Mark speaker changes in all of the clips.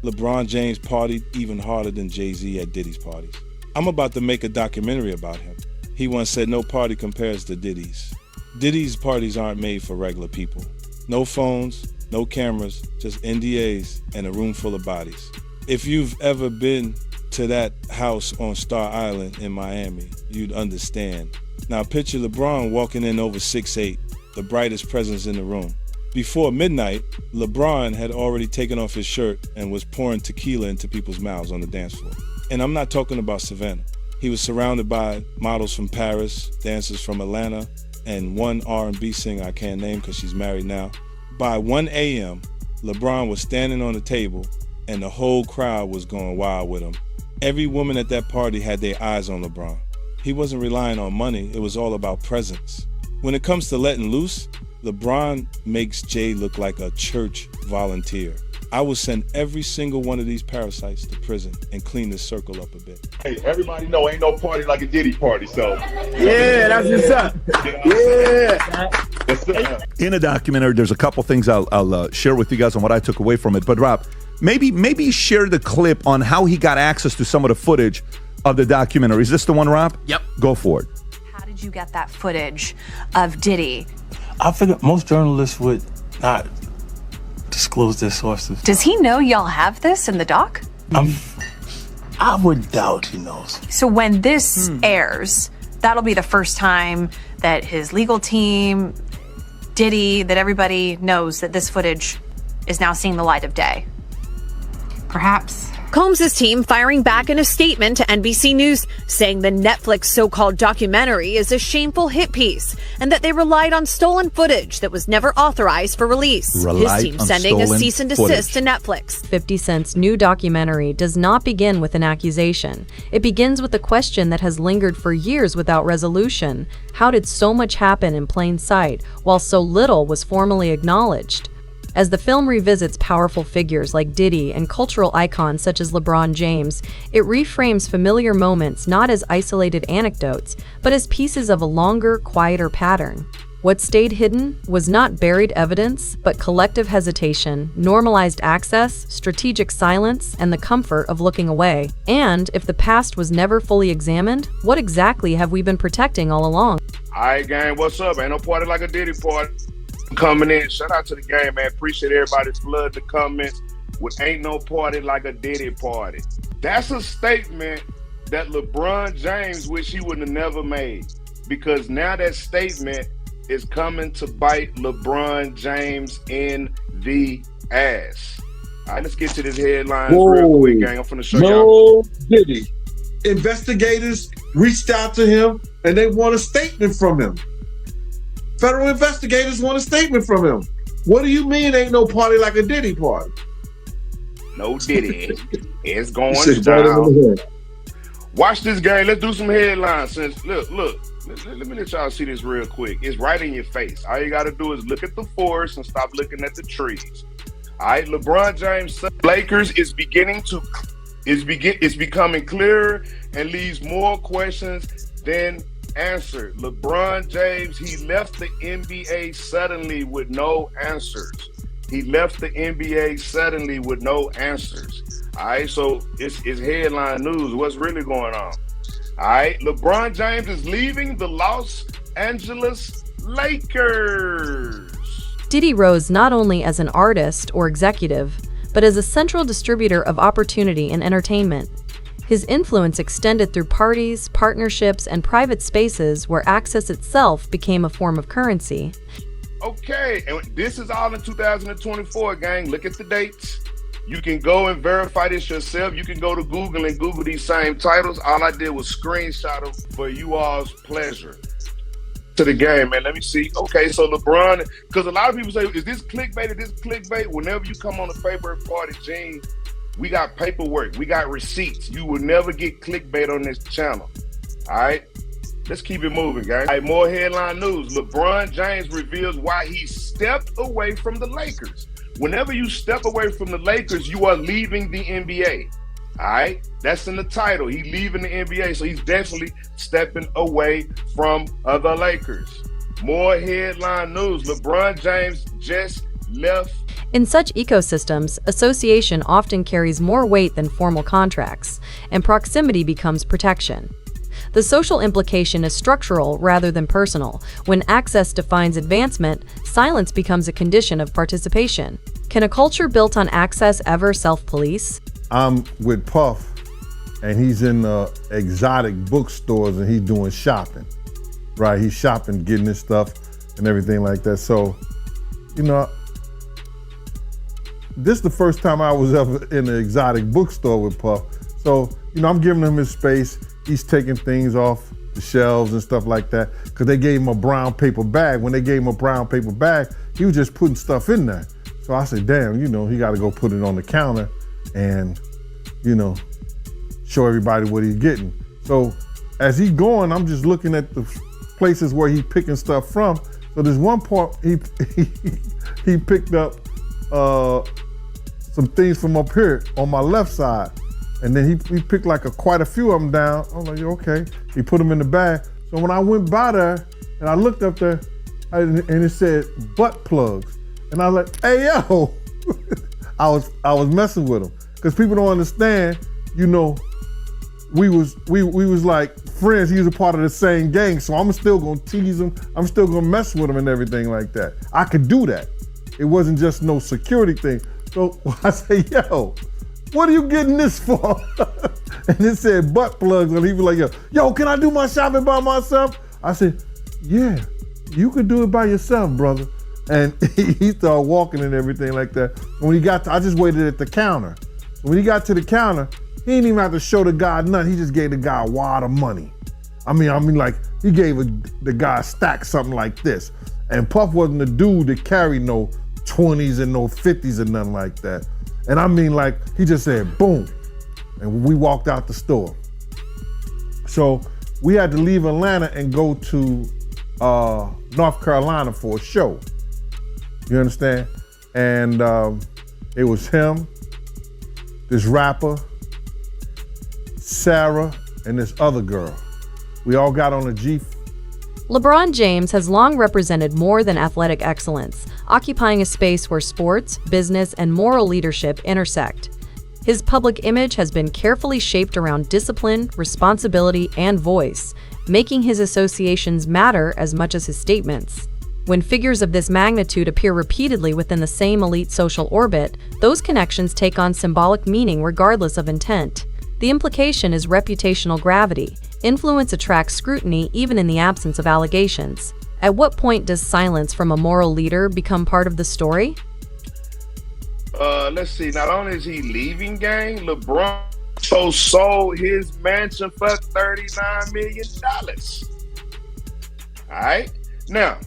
Speaker 1: LeBron James partied even harder than Jay-Z at Diddy's parties. I'm about to make a documentary about him. He once said no party compares to Diddy's. Diddy's parties aren't made for regular people. No phones, no cameras, just NDAs and a room full of bodies. If you've ever been to that house on Star Island in Miami, you'd understand. Now picture LeBron walking in over 6'8", the brightest presence in the room. Before midnight, LeBron had already taken off his shirt and was pouring tequila into people's mouths on the dance floor. And I'm not talking about Savannah. He was surrounded by models from Paris, dancers from Atlanta, and one R&B singer I can't name because she's married now. By 1 a.m., LeBron was standing on the table and the whole crowd was going wild with him. Every woman at that party had their eyes on LeBron. He wasn't relying on money, it was all about presence. When it comes to letting loose, LeBron makes Jay look like a church volunteer. I will send every single one of these parasites to prison and clean this circle up a bit.
Speaker 2: Hey, everybody know ain't no party like a Diddy party, so.
Speaker 3: Yeah, that's what's up.
Speaker 2: Yeah.
Speaker 4: In a documentary, there's a couple things I'll share with you guys on what I took away from it. But Rob, maybe share the clip on how he got access to some of the footage of the documentary. Is this the one, Rob?
Speaker 5: Yep.
Speaker 4: Go for it.
Speaker 6: How did you get that footage of Diddy?
Speaker 7: I figured most journalists would not disclose their sources.
Speaker 6: Does he know y'all have this in the doc?
Speaker 7: I would doubt he knows.
Speaker 6: So when this airs, that'll be the first time that his legal team, Diddy, that everybody knows that this footage is now seeing the light of day.
Speaker 8: Perhaps.
Speaker 9: Combs' team firing back in a statement to NBC News, saying the Netflix so-called documentary is a shameful hit piece and that they relied on stolen footage that was never authorized for release. His team sending a cease and desist to Netflix.
Speaker 10: 50 Cent's new documentary does not begin with an accusation. It begins with a question that has lingered for years without resolution. How did so much happen in plain sight while so little was formally acknowledged? As the film revisits powerful figures like Diddy and cultural icons such as LeBron James, it reframes familiar moments not as isolated anecdotes, but as pieces of a longer, quieter pattern. What stayed hidden was not buried evidence, but collective hesitation, normalized access, strategic silence, and the comfort of looking away. And if the past was never fully examined, what exactly have we been protecting all along?
Speaker 2: All right, gang, what's up? Ain't no party like a Diddy party. Coming in, shout out to the game, man. Appreciate everybody's flood the comments with ain't no party like a Diddy party. That's a statement that LeBron James wish he would have never made, because now that statement is coming to bite LeBron James in the ass. All right, let's get to this headlines real quick, gang. I'm finna show y'all.
Speaker 3: Diddy. Investigators reached out to him and they want a statement from him. Federal investigators want a statement from him. What do you mean ain't no party like a Diddy party?
Speaker 2: No Diddy. It's going down. Watch this game. Let's do some headlines. Look. Let me let y'all see this real quick. It's right in your face. All you got to do is look at the forest and stop looking at the trees. All right, LeBron James, Lakers is becoming clearer and leaves more questions than answered. LeBron James, he left the NBA suddenly with no answers. All right, so it's headline news. What's really going on? All right, LeBron James is leaving the Los Angeles Lakers.
Speaker 10: Diddy rose not only as an artist or executive, but as a central distributor of opportunity and entertainment. His influence extended through parties, partnerships, and private spaces where access itself became a form of currency.
Speaker 2: Okay, and this is all in 2024, gang. Look at the dates. You can go and verify this yourself. You can go to Google and Google these same titles. All I did was screenshot them for you all's pleasure. To the game, man. Let me see. Okay, so LeBron, because a lot of people say, is this clickbait? Is this clickbait? Whenever you come on a favorite party, Gene, we got paperwork. We got receipts. You will never get clickbait on this channel. All right? Let's keep it moving, guys. All right, more headline news. LeBron James reveals why he stepped away from the Lakers. Whenever you step away from the Lakers, you are leaving the NBA. All right? That's in the title. He's leaving the NBA, so he's definitely stepping away from the Lakers. More headline news. LeBron James just left
Speaker 10: In such ecosystems, association often carries more weight than formal contracts, and proximity becomes protection. The social implication is structural rather than personal. When access defines advancement, silence becomes a condition of participation. Can a culture built on access ever self-police?
Speaker 5: I'm with Puff, and he's in exotic bookstores and he's doing shopping, right? He's shopping, getting his stuff and everything like that. So, you know, this is the first time I was ever in an exotic bookstore with Puff. So, you know, I'm giving him his space. He's taking things off the shelves and stuff like that because they gave him a brown paper bag. When they gave him a brown paper bag, he was just putting stuff in there. So I said, damn, you know, he got to go put it on the counter and, you know, show everybody what he's getting. So as he's going, I'm just looking at the places where he's picking stuff from. So there's one part he picked up some things from up here on my left side. And then he picked like quite a few of them down. I was like, okay. He put them in the bag. So when I went by there and I looked up there and it said butt plugs. And I was like, hey, yo. I was messing with him. Because people don't understand, you know, we was like friends. He was a part of the same gang. So I'm still gonna tease him. I'm still gonna mess with him and everything like that. I could do that. It wasn't just no security thing. So I say, yo, what are you getting this for? And it said butt plugs, and he was like, yo, can I do my shopping by myself? I said, yeah, you could do it by yourself, brother. And he started walking and everything like that. When he got to, I just waited at the counter. When he got to the counter, he didn't even have to show the guy nothing. He just gave the guy a wad of money. I mean, like he gave the guy a stack, something like this. And Puff wasn't the dude that carried no 20s and no 50s and nothing like that. And I mean, like, he just said, boom. And we walked out the store. So we had to leave Atlanta and go to North Carolina for a show. You understand? And it was him, this rapper, Sarah, and this other girl. We all got on a Jeep.
Speaker 10: LeBron James has long represented more than athletic excellence, occupying a space where sports, business, and moral leadership intersect. His public image has been carefully shaped around discipline, responsibility, and voice, making his associations matter as much as his statements. When figures of this magnitude appear repeatedly within the same elite social orbit, those connections take on symbolic meaning regardless of intent. The implication is reputational gravity. Influence attracts scrutiny even in the absence of allegations. At what point does silence from a moral leader become part of the story?
Speaker 2: Let's see. Not only is he leaving, gang, LeBron sold his mansion for $39 million. All right? Now,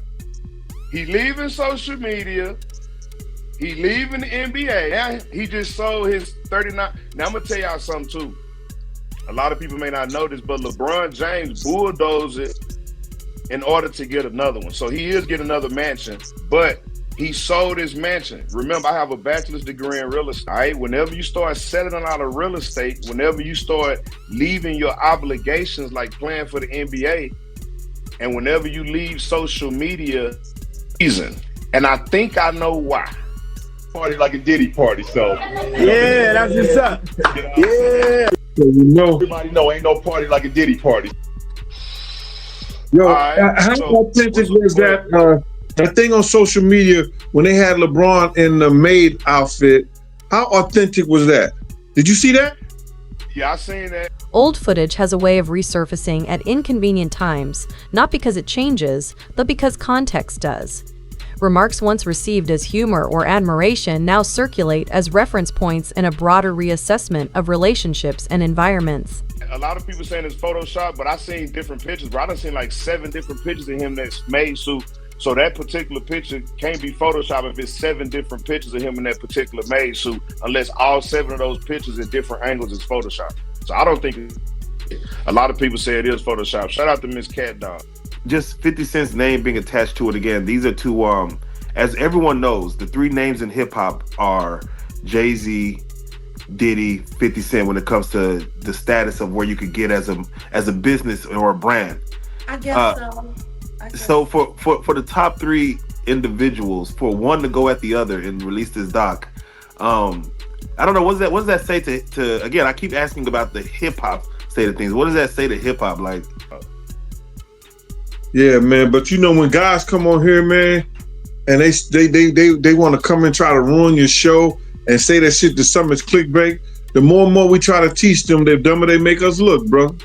Speaker 2: he leaving social media. He leaving the NBA. Now, he just sold his 39. Now, I'm going to tell y'all something, too. A lot of people may not know this, but LeBron James bulldozed it in order to get another one. So he is getting another mansion, but he sold his mansion. Remember, I have a bachelor's degree in real estate. All right? Whenever you start settling out of real estate, whenever you start leaving your obligations like playing for the NBA, and whenever you leave social media, reason. And I think I know why.
Speaker 11: Party like a Diddy party, so.
Speaker 12: Yeah, that's what's up. Yeah.
Speaker 3: So you know,
Speaker 11: Everybody know ain't no party like a Diddy party.
Speaker 3: Yo, how authentic was that thing on social media when they had LeBron in the maid outfit? How authentic was that? Did you see that?
Speaker 2: Yeah, I seen that.
Speaker 10: Old footage has a way of resurfacing at inconvenient times, not because it changes, but because context does. Remarks once received as humor or admiration now circulate as reference points in a broader reassessment of relationships and environments.
Speaker 2: A lot of people saying it's Photoshop, but I seen different pictures. Bro, I done seen like 7 different pictures of him that's made suit. So that particular picture can't be Photoshop if it's 7 different pictures of him in that particular made suit, unless all 7 of those pictures at different angles is Photoshop. So I don't think a lot of people say it is Photoshop. Shout out to Miss Cat Dog.
Speaker 13: Just 50 Cent's name being attached to it again. These are two, as everyone knows, the 3 names in hip hop are Jay-Z, Diddy, 50 Cent when it comes to the status of where you could get as a business or a brand.
Speaker 14: I guess so.
Speaker 13: So for the top 3 individuals for one to go at the other and release this doc. I don't know, what does that say to again, I keep asking about the hip hop state of things. What does that say to hip hop? Like,
Speaker 3: yeah, man, but you know when guys come on here, man, and they want to come and try to ruin your show and say that shit to some is clickbait, the more and more we try to teach them, the dumber they make us look, bro.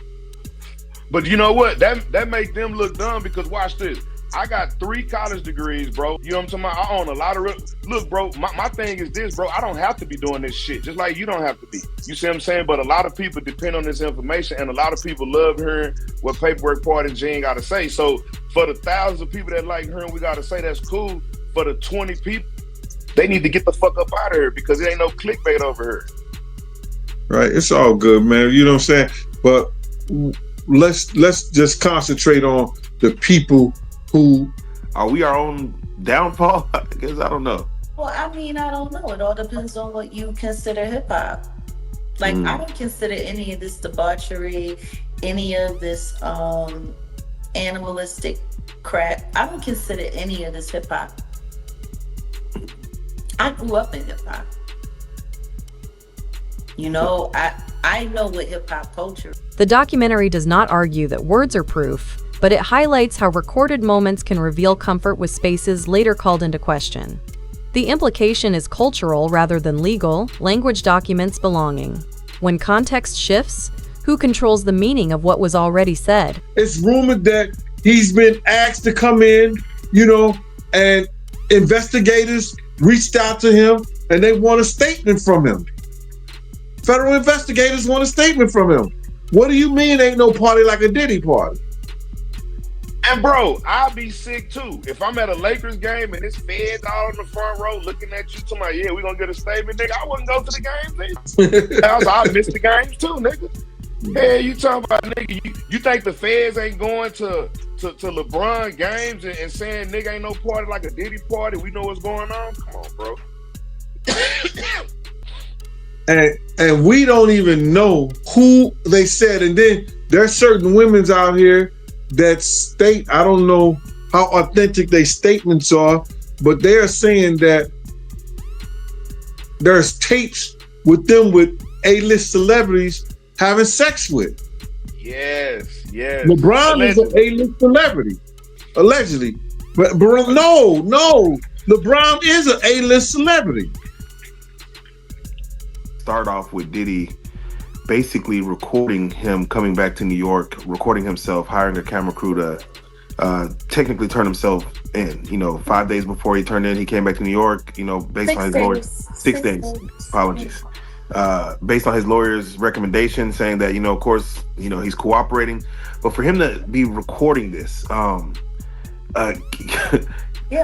Speaker 2: But you know what? That make them look dumb because watch this. I got 3 college degrees, bro. You know what I'm talking about? I own a lot of look, bro, my thing is this, bro. I don't have to be doing this shit, just like you don't have to be. You see what I'm saying? But a lot of people depend on this information, and a lot of people love hearing what Paperwork Party and Gene got to say. So for the thousands of people that like hearing we got to say, that's cool. For the 20 people, they need to get the fuck up out of here because it ain't no clickbait over here.
Speaker 3: Right, it's all good, man. You know what I'm saying? But let's just concentrate on the people who
Speaker 13: are we our own downfall? I guess I don't know.
Speaker 14: Well, I mean, I don't know. It all depends on what you consider hip hop. Like, I don't consider any of this debauchery, any of this animalistic crap. I don't consider any of this hip hop. I grew up in hip hop. You know, I know what hip hop culture.
Speaker 10: The documentary does not argue that words are proof, but it highlights how recorded moments can reveal comfort with spaces later called into question. The implication is cultural rather than legal. Language documents belonging. When context shifts, who controls the meaning of what was already said?
Speaker 3: It's rumored that he's been asked to come in, you know, and investigators reached out to him and they want a statement from him. Federal investigators want a statement from him. What do you mean ain't no party like a Diddy party?
Speaker 2: And bro, I'll be sick too. If I'm at a Lakers game and it's feds all in the front row looking at you, talking about, yeah, we gonna get a statement, nigga, I wouldn't go to the game, nigga. I miss the games too, nigga. Yeah, you talking about, nigga, you think the feds ain't going to LeBron games and saying, nigga, ain't no party like a Diddy party, we know what's going on? Come on, bro.
Speaker 3: And we don't even know who they said. And then there's certain women's out here that state, I don't know how authentic their statements are, but they're saying that there's tapes with them with A-list celebrities having sex with.
Speaker 2: Yes.
Speaker 3: LeBron allegedly is an A-list celebrity, allegedly. But no, LeBron is an A-list celebrity.
Speaker 13: Start off with Diddy basically recording him coming back to New York, recording himself, hiring a camera crew to technically turn himself in. You know, 5 days before he turned in, he came back to New York, you know, based on his lawyer's 6 days. Apologies. Based on his lawyer's recommendation, saying that, you know, of course, you know, he's cooperating. But for him to be recording this,
Speaker 14: yeah,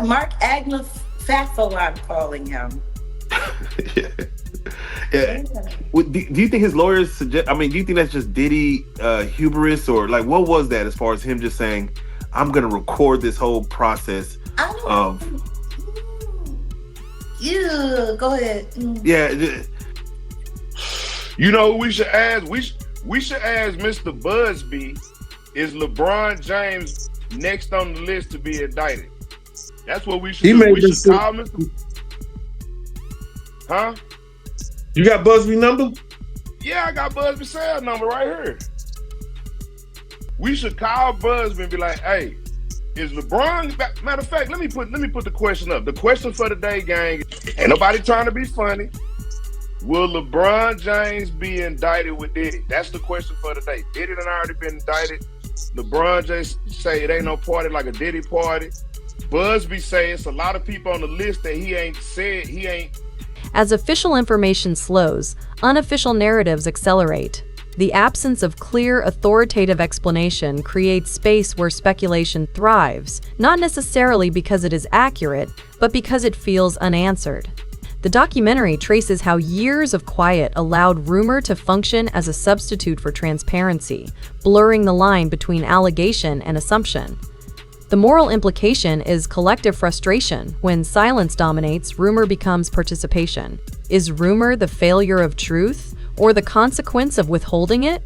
Speaker 14: Mark Agnew Fatfo, I'm calling him.
Speaker 13: Yeah. Do you think his lawyers suggest? I mean, do you think that's just Diddy hubris, or like what was that as far as him just saying, "I'm gonna record this whole process"?
Speaker 14: Yeah, go ahead.
Speaker 13: Yeah.
Speaker 2: You know, we should ask. We should ask Mr. Busby. Is LeBron James next on the list to be indicted? That's what we should do. We should call Mr. Huh?
Speaker 3: You got Busby number?
Speaker 2: Yeah, I got Busby's cell number right here. We should call Busby and be like, hey, is LeBron, matter of fact, let me put the question up. The question for the day, gang, ain't nobody trying to be funny. Will LeBron James be indicted with Diddy? That's the question for the day. Diddy done already been indicted. LeBron James say it ain't no party like a Diddy party. Busby say it's a lot of people on the list that he ain't said, he ain't.
Speaker 10: As official information slows, unofficial narratives accelerate. The absence of clear, authoritative explanation creates space where speculation thrives, not necessarily because it is accurate, but because it feels unanswered. The documentary traces how years of quiet allowed rumor to function as a substitute for transparency, blurring the line between allegation and assumption. The moral implication is collective frustration. When silence dominates, rumor becomes participation. Is rumor the failure of truth, or the consequence of withholding it?